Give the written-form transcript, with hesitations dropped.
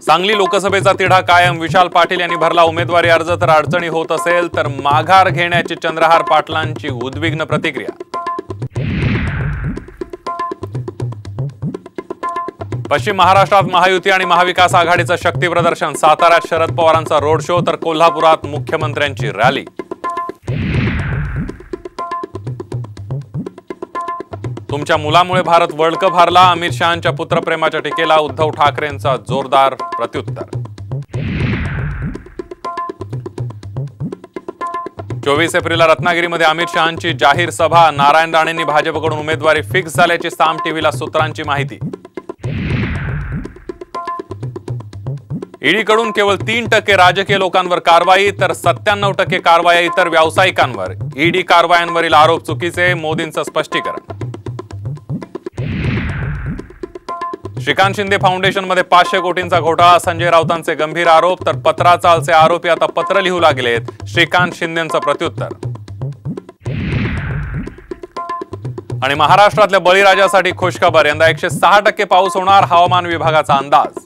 सांगली लोकसभेचा तिढा कायम. विशाल पाटील यांनी भरला उमेदवारी अर्ज. तर अडचणी होत असेल तर माघार घेण्याची चंद्रहार पाटलांची उद्विग्न प्रतिक्रिया. पश्चिम महाराष्ट्रात महायुती आणि महाविकास आघाडीचं शक्ती प्रदर्शन. साताऱ्यात शरद पवारांचा रोड शो तर कोल्हापुरात मुख्यमंत्र्यांची रॅली. तुमच्या मुलामुळे भारत वर्ल्ड कप हारला. अमित शहांच्या पुत्रप्रेमाच्या टीकेला उद्धव ठाकरेंचा जोरदार प्रत्युत्तर. 24 एप्रिलला रत्नागिरीमध्ये अमित शहांची जाहीर सभा. नारायण राणेंनी भाजपकडून उमेदवारी फिक्स झाल्याची साम टीव्हीला सूत्रांची माहिती. ईडीकडून केवळ 3% राजकीय लोकांवर कारवाई तर 97% कारवाया इतर व्यावसायिकांवर. ईडी कारवायांवरील आरोप चुकीचे. मोदींचं स्पष्टीकरण. श्रीकांत शिंदे फाउंडेशनमध्ये 500 कोटींचा घोटाळा. संजय राऊतांचे गंभीर आरोप तर पत्राचालचे आरोपी आता पत्र लिहू लागलेत. श्रीकांत शिंदेंचं प्रत्युत्तर. आणि महाराष्ट्रातल्या बळीराजासाठी खुशखबर. यंदा 106% पाऊस होणार. हवामान विभागाचा अंदाज.